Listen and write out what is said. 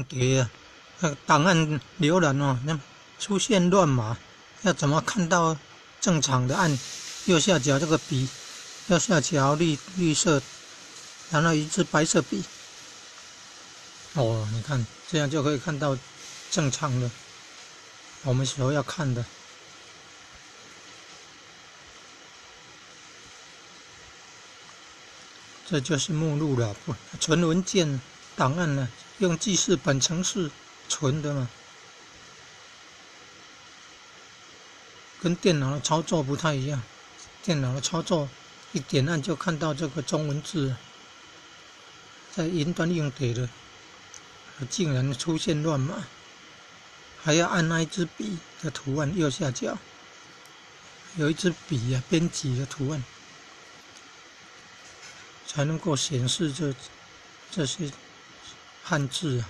对啊，那档案浏览哦，那出现乱码，要怎么看到正常的？按右下角这个笔，右下角绿色，然后一支白色笔。哦，你看这样就可以看到正常的，我们所要看的。这就是目录了，存文件档案呢，用记事本程式存的嘛，跟电脑的操作不太一样。电脑的操作一点按就看到这个中文字，在云端硬碟的，竟然出现乱码，还要按那一支笔的图案右下角，有一支笔啊，编辑的图案。才能够显示这些汉字啊。